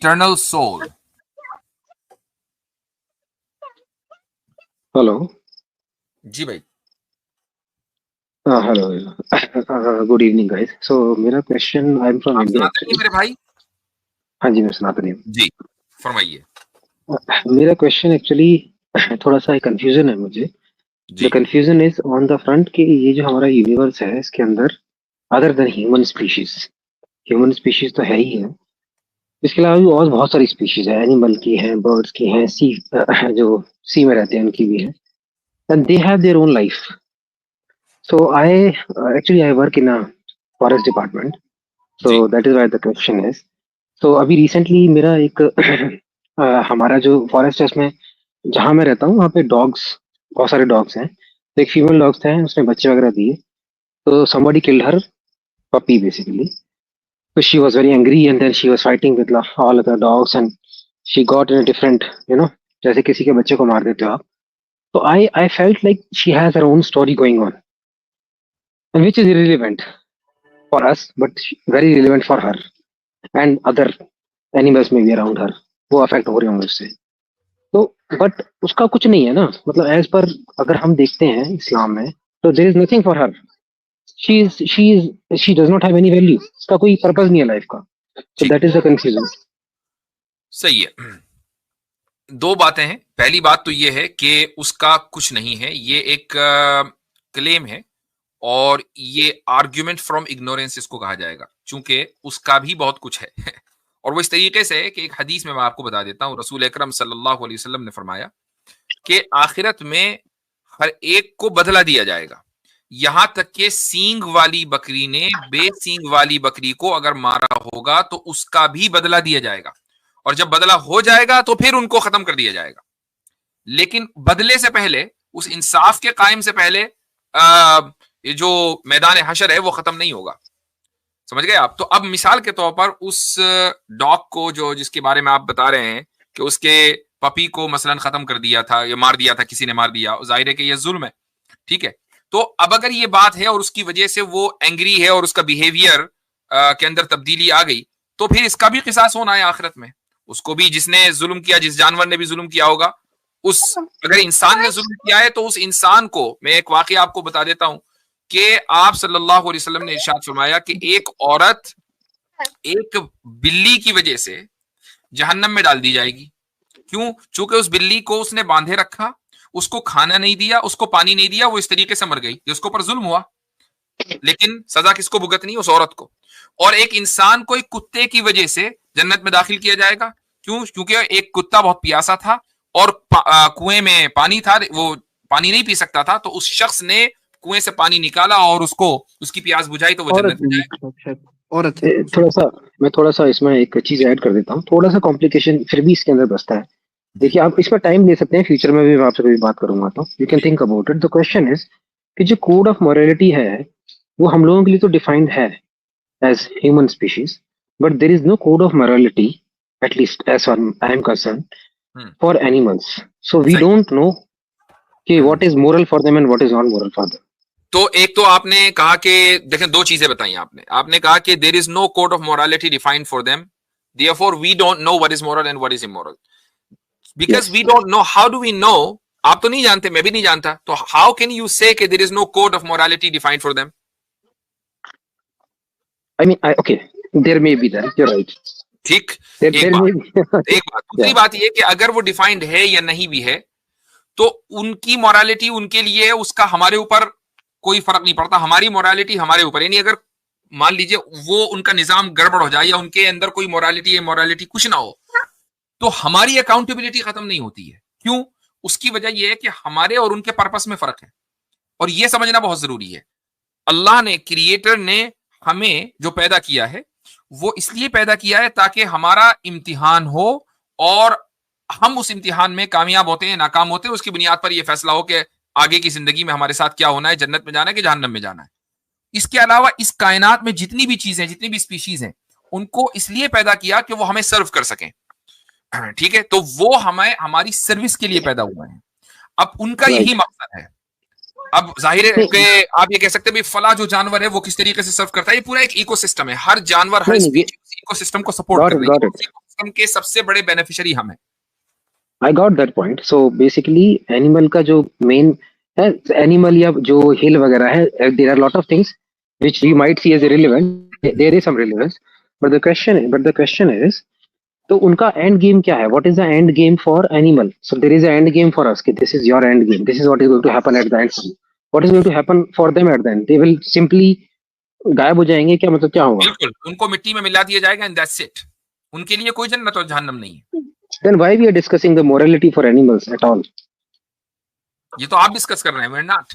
Eternal soul. Hello जी भाई। Hello good evening guys. So मेरा क्वेश्चन, आई एम फ्रॉम आप इंडिया सुनाते नहीं एक्चुअली। मेरे भाई? हाँ जी, मैं सनातन हूँ। जी, फरमाइए। मेरा क्वेश्चन एक्चुअली थोड़ा सा कंफ्यूजन है मुझे। द जी confusion is on the front कि ये जो हमारा यूनिवर्स है इसके अंदर अदर देन ह्यूमन स्पीशीज तो है ही है। इसके अलावा भी और बहुत सारी स्पीशीज है, एनिमल की हैं, बर्ड्स की हैं, सी जो सी में रहते हैं उनकी भी है, and they have their own life. So I actually I work in a forest department, so जी that is why the question is. तो अभी रिसेंटली मेरा एक हमारा जो फॉरेस्ट है उसमें जहाँ मैं रहता हूँ वहाँ पे डॉग्स, बहुत सारे डॉग्स हैं। तो एक फीमेल डॉग्स थे, उसने बच्चे वगैरह दिए, तो somebody killed her puppy basically. So she was very angry and then she was fighting with all other dogs and she got in a different, जैसे किसी के बच्चे को मार देते हो आप। तो I felt like she has her own story going on and which is irrelevant for us but very relevant for her and other animals may be around her, वो अफेक्ट हो रहे होंगे उससे। तो बट उसका कुछ नहीं है ना, मतलब एज पर अगर हम देखते हैं इस्लाम में, तो there is nothing for her. She does not have any value, उसका कोई पर्पस नहीं है लाइफ का। तो ठीक, दैट इज द कंफ्यूजन। सही है। दो बातें हैं। पहली बात तो ये है कि उसका कुछ नहीं है, ये एक क्लेम है और ये आर्ग्यूमेंट फ्रॉम इग्नोरेंस इसको कहा जाएगा, चूंकि उसका भी बहुत कुछ है। और वो इस तरीके से है कि एक हदीस में मैं आपको बता देता हूं, रसूल अकरम सल्लल्लाहु अलैहि वसल्लम ने फरमाया कि आखिरत में हर एक को बदला दिया जाएगा, यहां तक कि सींग वाली बकरी ने बेसींग वाली बकरी को अगर मारा होगा तो उसका भी बदला दिया जाएगा, और जब बदला हो जाएगा तो फिर उनको खत्म कर दिया जाएगा। लेकिन बदले से पहले, उस इंसाफ के कायम से पहले ये जो मैदान हशर है वो खत्म नहीं होगा। समझ गए आप? तो अब मिसाल के तौर पर उस डॉग को जो जिसके बारे में आप बता रहे हैं कि उसके पपी को मसलन खत्म कर दिया था या मार दिया था, किसी ने मार दिया, जाहिर है कि ये जुल्म है। ठीक है, तो अब अगर ये बात है और उसकी वजह से वो एंग्री है और उसका बिहेवियर के अंदर तब्दीली आ गई, तो फिर इसका भी किसास होना है आखिरत में। उसको भी, जिसने जुल्म किया, जिस जानवर ने भी जुल्म किया होगा, उस अगर इंसान ने जुल्म किया है तो उस इंसान को, मैं एक वाकया आपको बता देता हूं कि आप सल्लल्लाहु अलैहि वसल्लम ने इरशाद फरमाया कि एक औरत एक बिल्ली की वजह से जहन्नम में डाल दी जाएगी। क्यों? चूंकि उस बिल्ली को उसने बांधे रखा, उसको खाना नहीं दिया, उसको पानी नहीं दिया, वो इस तरीके से मर गई, उसके ऊपर जुल्म हुआ। लेकिन सजा किसको भुगतनी? उस औरत को। और एक इंसान को एक कुत्ते की वजह से जन्नत में दाखिल किया जाएगा। क्यों? क्योंकि एक कुत्ता बहुत प्यासा था और कुएं में पानी था, वो पानी नहीं पी सकता था, तो उस शख्स ने कुएं से पानी निकाला और उसको उसकी प्यास बुझाई, तो वो और जन्नत में जाएगा। औरत है। थोड़ा सा इसमें एक चीज ऐड कर देता हूँ, थोड़ा सा कॉम्प्लिकेशन फिर भी इसके अंदर बसता है। देखिए, आप इसमें टाइम ले सकते हैं, फ्यूचर में भी मैं आपसे कभी बात करूंगा तो you can think about it. The question is कि जो कोड ऑफ मॉरलिटी है वो हम लोगों के लिए तो डिफाइंड है as human species, but there is no code of morality, at least as far I am concerned, hmm, for animals. So we सही। don't know कि what is moral for them and what is not moral for them. तो एक तो आपने कहा कि, देखें, दो चीजें बताई आपने। आपने कहा कि there is no code of morality defined for them, therefore we don't know what is moral and what is immoral, because Yes. We don't know. How do we know? आप तो नहीं जानते, मैं भी नहीं जानता, तो हाउ कैन यू से कि there is no code of morality defined for them? I mean, okay, there may be that. You're right. ठीक, There, एक there may बात। be. एक बात। दूसरी Yeah. बात यह कि अगर वो डिफाइंड है या नहीं भी है, तो उनकी मोरालिटी उनके लिए है, उसका हमारे ऊपर कोई फर्क नहीं पड़ता। हमारी मोरालिटी हमारे ऊपर, यानी अगर मान लीजिए वो उनका निजाम गड़बड़ हो जाए या उनके अंदर कोई मोरालिटी कुछ ना हो, तो हमारी अकाउंटेबिलिटी खत्म नहीं होती है। क्यों? उसकी वजह यह है कि हमारे और उनके पर्पस में फर्क है, और यह समझना बहुत जरूरी है। अल्लाह ने, क्रिएटर ने हमें जो पैदा किया है वो इसलिए पैदा किया है ताकि हमारा इम्तिहान हो, और हम उस इम्तिहान में कामयाब होते हैं, नाकाम होते हैं, उसकी बुनियाद पर यह फैसला हो कि आगे की जिंदगी में हमारे साथ क्या होना है, जन्नत में जाना है कि जहन्नम में जाना है। इसके अलावा इस कायनात में जितनी भी चीजें, जितनी भी स्पीशीज हैं, उनको इसलिए पैदा किया कि वो हमें सर्व कर सकें। ठीक है, तो वो हमें हमारी सर्विस के लिए पैदा हुए हैं। अब उनका Right. यही मकसद है। अब जाहिर है नहीं कि आप ये कह सकते हैं भाई फला जो जानवर है वो किस तरीके से सर्व करता है, ये पूरा एक इकोसिस्टम है, हर जानवर हर नहीं नहीं, ये स्पीशीज इकोसिस्टम को सपोर्ट कर रही गॉट है, इट, उस इकोसिस्टम के सबसे बड़े बेनिफिशियरी हम हैं। I got that point. So basically animal का जो मेन है, एनिमल या जो हिल वगैरह है, there are lot of things which we might see as irrelevant. There is some relevance, but the question is, तो उनका एंड गेम क्या है? What is the end game for animal? So there is a end game for us कि this is your end game, this is what is going to happen at the end. What is going to happen for them at the end? They will simply गायब हो जाएंगे क्या? मतलब क्या होगा? बिल्कुल, उनको मिट्टी में मिला दिया जाएगा एंड दैट्स इट। उनके लिए कोई जन्नत और जहन्नम नहीं है। Then why we are discussing the morality for animals at all? ये तो आप डिस्कस कर रहे हैं, we are not.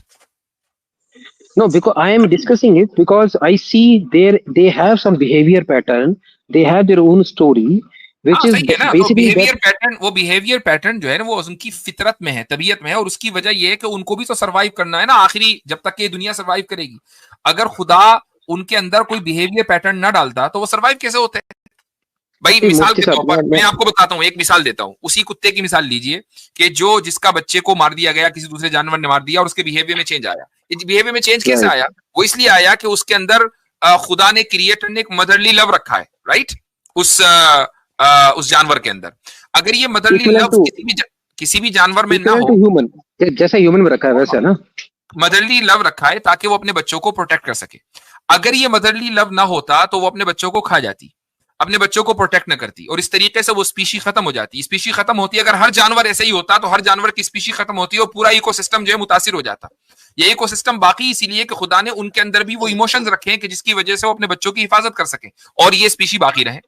No, because I am discussing it because I see they have some behavior pattern, they have their own story, which हाँ is सही है ना, तो basically that. बिहेवियर पैटर्न जो है ना वो उनकी फितरत में है, तबीयत में है, और उसकी वजह ये है कि उनको भी तो सरवाइव करना है ना, आखिरी जब तक ये दुनिया सरवाइव करेगी। अगर खुदा उनके अंदर कोई बिहेवियर पैटर्न ना डालता तो वो सरवाइव कैसे होते हैं? भाई मिसाल मुफ्ती के तौर साहब, पर मैं आपको बताता हूँ, एक मिसाल देता हूँ, उसी कुत्ते की मिसाल लीजिए कि जो जिसका बच्चे को मार दिया गया, किसी दूसरे जानवर ने मार दिया और उसके बिहेवियर में चेंज आया। बिहेवियर में चेंज कैसे राइट आया? वो इसलिए आया कि उसके अंदर खुदा ने, क्रिएटर ने एक मदरली लव रखा है, राइट, उस जानवर के अंदर। अगर ये मदरली इक्विवेलेंट लव टू किसी भी जानवर में ना इक्विवेलेंट हो, टू ह्यूमन, जैसा ह्यूमन में रखा है वैसा ना। मदरली लव रखा है ताकि वो अपने बच्चों को प्रोटेक्ट कर सके। अगर ये मदरली लव ना होता तो वो अपने बच्चों को खा जाती, अपने बच्चों को प्रोटेक्ट न करती, और इस तरीके से वो स्पीशी खत्म हो जाती। स्पीशी खत्म होती, अगर हर जानवर ऐसे ही होता तो हर जानवर की स्पीशी खत्म होती और पूरा इकोसिस्टम जो है मुतासिर हो जाता। ये इकोसिस्टम बाकी इसीलिए कि खुदा ने उनके अंदर भी वो इमोशंस रखे हैं कि जिसकी वजह से वो अपने बच्चों की हिफाजत कर सके और ये स्पीशी बाकी रहे।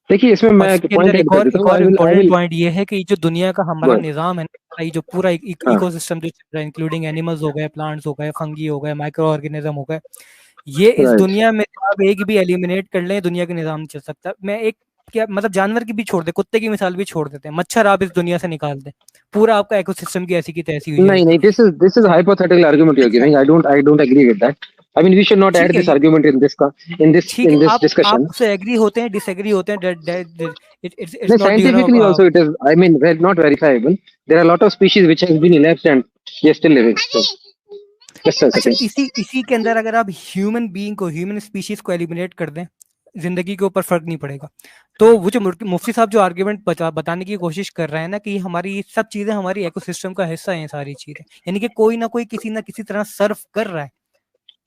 देखिए इसमें और मैं इसके पॉइंट अंदर ऐड कर देता एक हूँ। और आई इम्पोर्टेंट विल पॉइंट ये है कि जो दुनिया का हमारा गुड। निज़ाम है ना, ये जो पूरा हाँ इकोसिस्टम जो चल रहा है, इंक्लूडिंग एनिमल्स हो गए, प्लांट्स हो गए, फंगी हो गए, माइक्रो ऑर्गेनिज्म हो गए, ये इस राइट। दुनिया में आप एक भी एलिमिनेट कर लें, दुनिया का निज़ाम नहीं चल सकता। मैं एक क्या मतलब जानवर की भी छोड़ दे, कुत्ते की मिसाल भी छोड़ देते हैं, मच्छर आप इस दुनिया से निकाल दें, पूरा आपका इकोसिस्टम की ऐसी तैसी हो नहीं जाएगी। नहीं, this is hypothetical argument you're अच्छा giving. I don't agree with that. I mean, we should not ठीक add है, this argument in this ठीक है, in this आप discussion. उससे एग्री होते हैं, डिसएग्री होते हैं, No, it's not scientifically also it is. I mean, they're not verifiable. There are a lot of species which has been elapsed and they're still living. So, just a अच्छा, second. इसी के अंदर अगर आप human being को, human species को eliminate कर दें, जिंदगी के ऊपर फर्क नहीं पड़ेगा। तो वो जो मुफ्ती साहब जो आर्ग्यूमेंट बताने की कोशिश कर रहे हैं ना कि हमारी सब चीजें हमारी इकोसिस्टम का हिस्सा हैं, सारी चीजें, यानी कि कोई ना कोई किसी ना किसी तरह सर्व कर रहा है।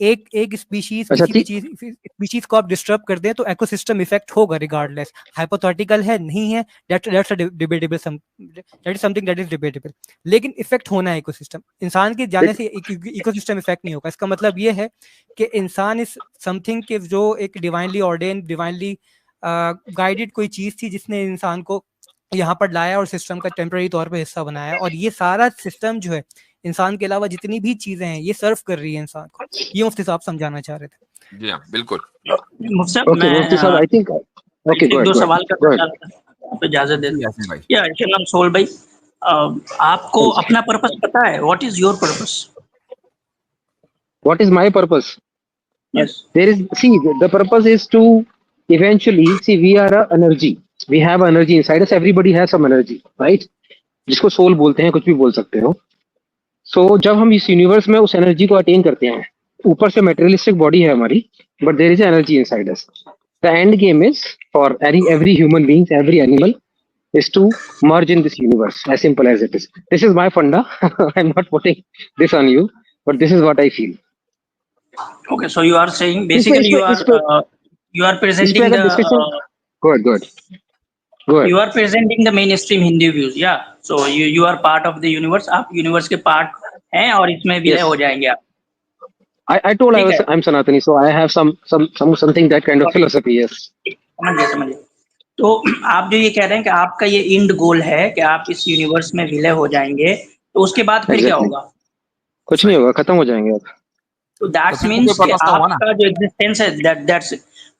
एक स्पीशीज, अच्छा किसी भी चीज स्पीशीज को आप डिस्टर्ब कर दें तो इकोसिस्टम इफेक्ट होगा रिगार्डलेस। हाइपोथेटिकल है, नहीं है, that's a debatable, that is something that is debatable, लेकिन इफेक्ट होना है इकोसिस्टम। इंसान के जाने से इकोसिस्टम इफेक्ट नहीं होगा। इसका मतलब ये है कि इंसान इज समथिंग कि जो एक डिवाइनली ऑर्डेन, डिवाइनली गाइडेड कोई चीज थी जिसने इंसान को यहाँ पर लाया और सिस्टम का टेम्पररी तौर पे हिस्सा बनाया, और ये सारा सिस्टम जो है इंसान के अलावा जितनी भी चीजें हैं ये सर्व कर रही है इंसान को। ये मुफ्ती साहब समझाना चाह रहे थे। जी हाँ, बिल्कुल। मुफ्ती साहब, Okay, Mufti Sahab, I think. Okay, go एक दो ahead. सवाल Go करना ahead. चाह रहा था, आप इजाजत दे जी दें। यासीन भाई, या नाम सोल भाई, आपको अपना पर्पस पता है? What is your purpose? What is my purpose? Yes There is, see, the purpose is to eventually see we are a energy. We have energy inside us. Everybody has some energy, right? जिसको soul बोलते हैं, कुछ भी बोल सकते हो। सो जब हम इस यूनिवर्स में उस एनर्जी को अटेन करते हैं, ऊपर से मेटेरियलिस्टिक बॉडी है हमारी, but there is energy inside us. The end game is for every human being, every animal is to merge in this universe, as simple as it is. This is my funda. I'm not putting this on you, but this is what I feel. Okay, so you are saying इसमें basically इसमें इस पे you are इस पे presenting अगर the discussion, go ahead, go ahead, go ahead. you are presenting the mainstream Hindu views, yeah, so you are part of the universe, आप universe के part हैं और इसमें विलय Yes, हो जाएंगे आप। I told ठीक है, I'm Sanatani, so I have something that kind of philosophy. Yes. समझिए। तो आप जो ये कह रहे हैं कि आपका ये एंड गोल है कि आप इस यूनिवर्स में विलय हो जाएंगे, तो उसके बाद फिर क्या Exactly. होगा? कुछ नहीं होगा, खत्म हो जाएंगे आप। तो दैट्स फिर तो मीन्स कोई कि पर्पस ना हुआ ना, आपका जो एग्जिस्टेंस है दैट्स,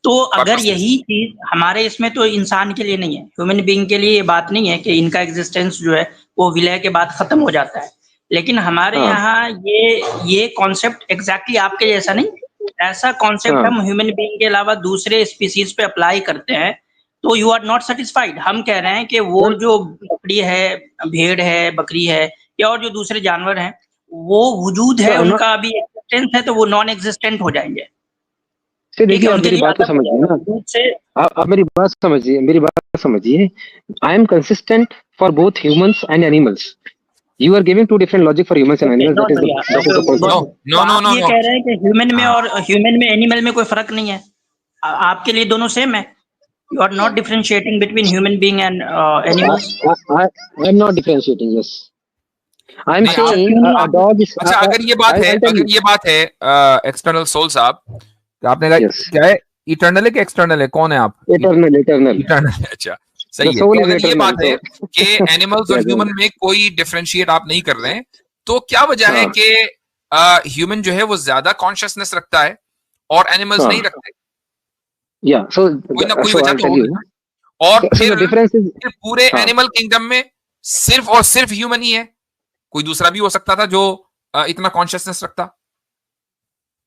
तो अगर पर्पस। यही चीज हमारे इसमें, तो इंसान के लिए नहीं है, ह्यूमन बीइंग के लिए ये बात नहीं है कि इनका एग्जिस्टेंस जो है वो विलय के बाद खत्म हो जाता है। लेकिन हमारे हाँ यहाँ ये कॉन्सेप्ट एग्जैक्टली आपके जैसा नहीं, ऐसा कॉन्सेप्ट हाँ हम ह्यूमन बीइंग के अलावा दूसरे स्पीसीज पे अप्लाई करते हैं, तो यू आर नॉट सेटिस्फाइड। हम कह रहे हैं कि वो Well, जो बकरी है, भेड़ है, बकरी है, या और जो दूसरे जानवर हैं, वो वजूद है No, no. उनका, अभी एक्जिस्टेंस है, तो वो नॉन एग्जिस्टेंट हो जाएंगे। से ठीक है, देखिए, आप उनके मेरी लिए बात को अलग हो समझिए जाएगा ना, वजूद से। आप मेरी बात समझिए। I am consistent for both humans and animals. You are giving two different logic for humans and okay, animals. बहुत That is बढ़िया। the point. नो तो नो नो आप नो ये नो कह रहे हैं कि ह्यूमन में हाँ और ह्यूमन में एनिमल में कोई फर्क नहीं है, आपके लिए दोनों सेम है। You are not differentiating between human being and animals. I am not differentiating. Yes, I am नहीं आप saying क्यों नहीं? a dog is. अच्छा अगर ये बात है, I'll tell अगर you. ये बात है एक्सटर्नल सोल साहब, तो आपने कहा Yes. क्या है, इटर्नल है कि एक्सटर्नल है, कौन है आप? Eternal. इटर्नल है, अच्छा The सही है। soul तो is अगर ये eternal. बात है So. कि एनिमल्स और Yes, ह्यूमन में कोई डिफरेंशिएट आप नहीं कर रहे हैं, तो क्या वजह है हाँ. कि ह्यूमन जो है वो ज्यादा कॉन्शियसनेस रखता है और एनिमल्स हाँ. नहीं रखते? Yeah. कोई ना कोई So वजह I'll तो tell होगी you. ना। और So the difference is. फिर पूरे हाँ. एनिमल किंगडम में सिर्फ और सिर्फ ह्यूमन ही है, कोई दूसरा भी हो सकता था जो इतना कॉन्शियसनेस रखता?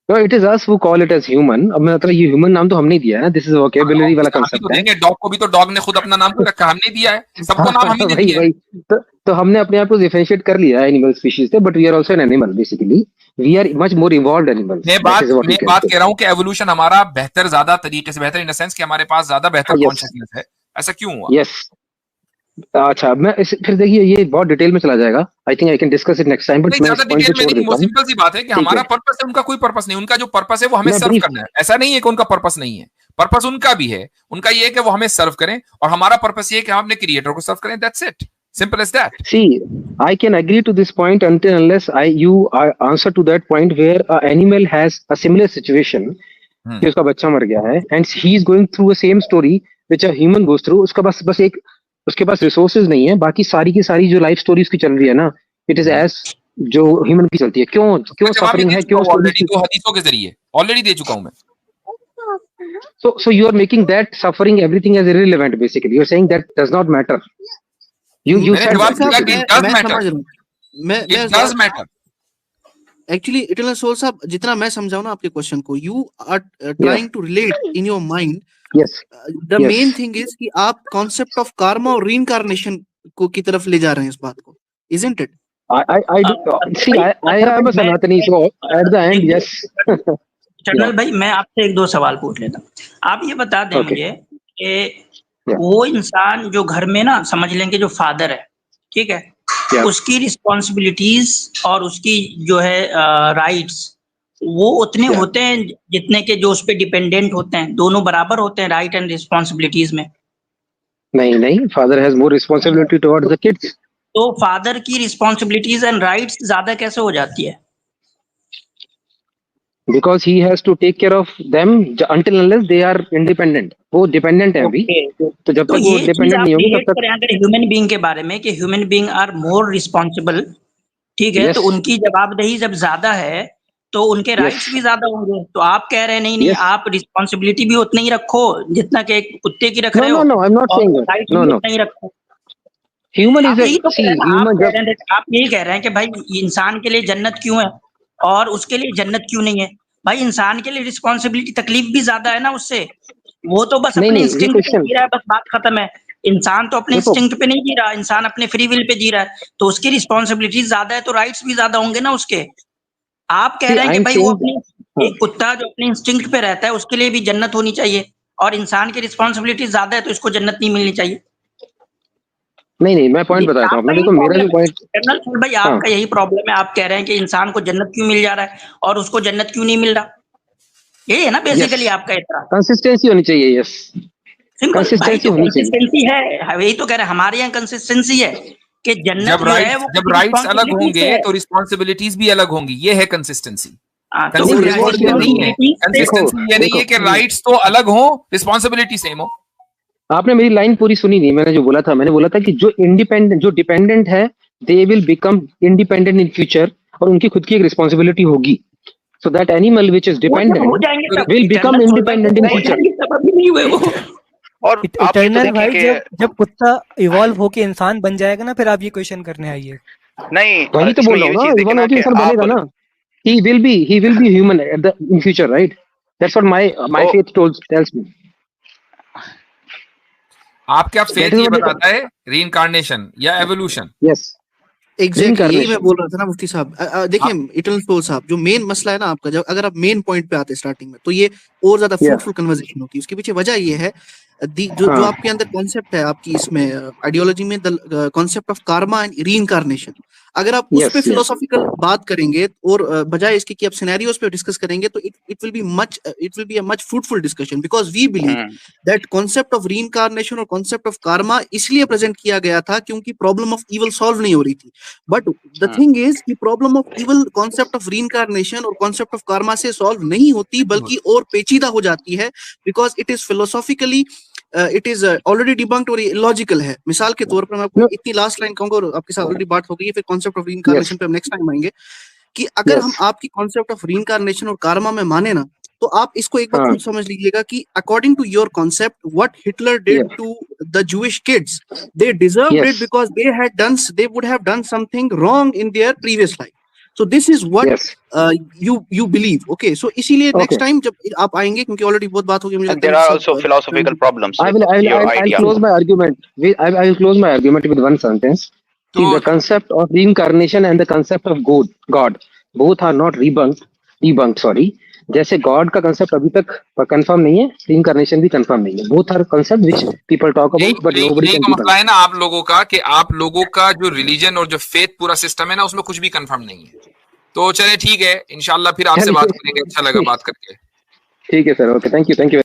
No, it is us who call it as human. अब मतलब ये human नाम तो हमने दिया है ना. This is vocabulary वाला आप ही concept तो है. देंगे, डॉग को भी तो डॉग ने खुद अपना नाम क्यों रखा? हमने दिया है, सबको नाम हम ही ने वही दिया है। वही तो हमने अपने आप को डिफरेंशिएट कर लिया एनिमल स्पीशीज से, but we are also an animal basically. We are much more evolved animals. मैं बात कह रहा हूँ कि एवोल्यूशन हमारा बेहतर, ज्यादा तरीके से बेहतर, इन द सेंस कि हमारे पास ज्यादा बेहतर कॉन्शियसनेस है, ऐसा क्यों हुआ? यस। अच्छा, मैं फिर देखिए ये बहुत डिटेल में चला जाएगा। I think I can discuss it next time, but मैं इस पॉइंट पे छोड़ देता हूं। सिंपल सी बात है कि हमारा पर्पस है, उनका कोई पर्पस नहीं। उनका जो पर्पस है वो हमें सर्व करना है। ऐसा नहीं है कि उनका पर्पस नहीं है, पर्पस उनका भी है। उनका ये है कि वो हमें सर्व करें, और हमारा पर्पस ये है कि हम अपने क्रिएटर को सर्व करें। That's it, simple as that. See, I can agree to this point until unless you answer to that point where an animal has a similar situation, कि उसका बच्चा मर गया है and he is going through a same story which a human goes through. उसका बस एक उसके पास रिसोर्सेज नहीं है, बाकी सारी की सारी जो लाइफ स्टोरी उसकी चल रही है ना, इट इज एज जो ह्यूमन की चलती है। क्यों सफरिंग है, क्यों ऑलरेडी तो हदीसों के जरिए ऑलरेडी दे चुका हूं मैं। So you are making that suffering everything as irrelevant basically. You are saying that does not matter. You said that it does matter. It does matter. Actually eternal soul साहब, जितना मैं समझाऊं ना आपके क्वेश्चन को, you are trying to relate in your mind. Yes, the main thing is कि आप concept of karma और रीइंकार्नेशन को की तरफ ले जा रहे हैं इस बात को, isn't it? I am a Sanatani, so at the end, yes. चंदन भाई, मैं आपसे एक दो सवाल पूछ लेता हूँ। आप ये बता दें मुझे कि वो इंसान जो घर में ना, समझ लेंगे जो फादर है, ठीक है, उसकी रिस्पॉन्सिबिलिटीज और उसकी जो है राइट्स, वो उतने होते हैं जितने के जो उस पे डिपेंडेंट होते हैं? दोनों बराबर होते हैं राइट एंड रिस्पॉन्सिबिलिटीज में? नहीं, father has more responsibility towards the kids. तो फादर की रिस्पॉन्सिबिलिटीज एंड राइट्स ज्यादा कैसे हो जाती है? Because he has to take care of them until unless they are independent. वो डिपेंडेंट है अभी, तो जब तक वो डिपेंडेंट नहीं होंगे तब तक। अगर ह्यूमन बीइंग के बारे में कि human being are more responsible, ठीक है, तो उनकी जवाबदेही जब ज्यादा है तो उनके राइट्स भी ज्यादा होंगे। तो आप कह रहे हैं नहीं, आप रिस्पॉन्सिबिलिटी भी उतनी ही रखो जितना कि एक कुत्ते की रख रहे हो। No, I'm not saying that. No. नहीं रखो। ह्यूमन इज आप यही कह रहे हैं कि भाई इंसान के लिए जन्नत क्यों है और उसके लिए जन्नत क्यों नहीं है? भाई इंसान के लिए रिस्पॉन्सिबिलिटी, तकलीफ भी ज्यादा है ना उससे। वो तो बस अपने इंस्टिंक्ट पे जी रहा है, बस बात खत्म है। इंसान तो अपने इंस्टिंक्ट पे नहीं जी रहा, इंसान अपने फ्री विल पे जी रहा है, तो उसकी रिस्पॉन्सिबिलिटी ज्यादा है, तो राइट्स भी ज्यादा होंगे ना उसके। आप कह रहे हैं कि भाई वो अपनी, एक कुत्ता जो अपने इंस्टिंक्ट पे रहता है उसके लिए भी जन्नत होनी चाहिए, और इंसान की रिस्पॉन्सिबिलिटी ज्यादा है तो इसको जन्नत नहीं मिलनी चाहिए। नहीं, मैं पॉइंट बताता हूँ। देखो मेरा जो पॉइंट, कर्नल भाई, आपका यही प्रॉब्लम है। आप कह रहे हैं कि इंसान को जन्नत क्यों मिल जा रहा है और उसको जन्नत क्यों नहीं मिल रहा? यही है ना बेसिकली आपका इतना। कंसिस्टेंसी होनी चाहिए। यस, कंसिस्टेंसी होनी चाहिए। कंसिस्टेंसी है, यही तो कह रहे हैं, हमारे यहाँ कंसिस्टेंसी है कि जन्नत जो है वो, जब राइट्स अलग होंगे तो रिस्पॉन्सिबिलिटीज भी अलग होंगी। ये है कंसिस्टेंसी। कंसिस्टेंसी ये नहीं है कि राइट्स तो अलग हो, रिस्पॉन्सिबिलिटी सेम हो। आपने मेरी लाइन पूरी सुनी नहीं। मैंने बोला था कि जो डिपेंडेंट है, they will become independent in future, और उनकी खुद की एक रिस्पॉन्सिबिलिटी होगी। So that animal which is dependent will become independent in future. और इटर्नल भाई, जब कुत्ता इवॉल्व होके इंसान बन जाएगा ना, फिर आप ये क्वेश्चन करने आइए। नहीं, वही तो बोल रहा हूँ ना, इवॉल्व होके इंसान बनेगा ना। He will be human in future, right? That's what my faith tells me. आपका फेथ ये बताता है रीइंकार्नेशन या एवोल्यूशन? Yes. एग्जैक्टली यही मैं बोल रहा था ना मुफ्ती साहब। देखिए इटर्नल सोल साहब, जो मेन मसला है ना आपका, जब अगर आप मेन पॉइंट पे आते हैं स्टार्टिंग में, तो ये और ज्यादा फ्रूटफुल कन्वर्सेशन होती है। उसके पीछे वजह ये है जो आपके अंदर कॉन्सेप्ट है आपकी इसमें आइडियोलॉजी में, the concept of Karma and reincarnation, अगर आप उस पे फिलोसॉफिकल बात करेंगे और बजाय इसके कि आप सिनेरियोस पे डिस्कस करेंगे, तो it will be a much fruitful discussion, because we believe that concept of reincarnation और कॉन्सेप्ट ऑफ कार्मा इसलिए प्रेजेंट किया गया था क्योंकि प्रॉब्लम ऑफ इवल सॉल्व नहीं हो रही थी। बट द थिंग इज कि problem of evil concept of reincarnation और कॉन्सेप्ट ऑफ कार्मा से सॉल्व नहीं होती, बल्कि और पेचीदा हो जाती है, because it is philosophically it is already debunked और इलॉजिकल है। मिसाल के तौर पर मैं आपको इतनी लास्ट लाइन कहूंगा, और आपके साथ ऑलरेडी बात हो गई है, फिर कॉन्सेप्ट ऑफ रीइंकार्नेशन पे हम नेक्स्ट टाइम आएंगे, कि अगर हम आपकी कॉन्सेप्ट ऑफ रीइंकार्नेशन और कार्मा में माने ना, तो आप इसको एक बार खुद समझ लीजिएगा कि according to your concept, what Hitler did to the Jewish kids, they deserved it because they would have done something wrong in their previous life. So this is what you believe, okay? So इसीलिए next time जब आप आएंगे, क्योंकि already बहुत बात हो गई, मुझे there are also philosophical problems with your idea. I'll close my argument. I'll close my argument with one sentence. See, the concept of reincarnation and the concept of God, both are not debunked. Sorry. जैसे God का concept अभी तक confirm नहीं है, reincarnation भी confirm नहीं है। Both are concept which people talk about, but nobody can confirm. मसला है ना आप लोगों का कि आप लोगों का जो रिलीजन और जो फेथ पूरा सिस्टम है ना, उसमें कुछ भी कंफर्म नहीं है। तो चले ठीक है, इंशाल्लाह फिर आपसे बात करेंगे। अच्छा लगा बात करके। ठीक है सर, ओके, थैंक यू।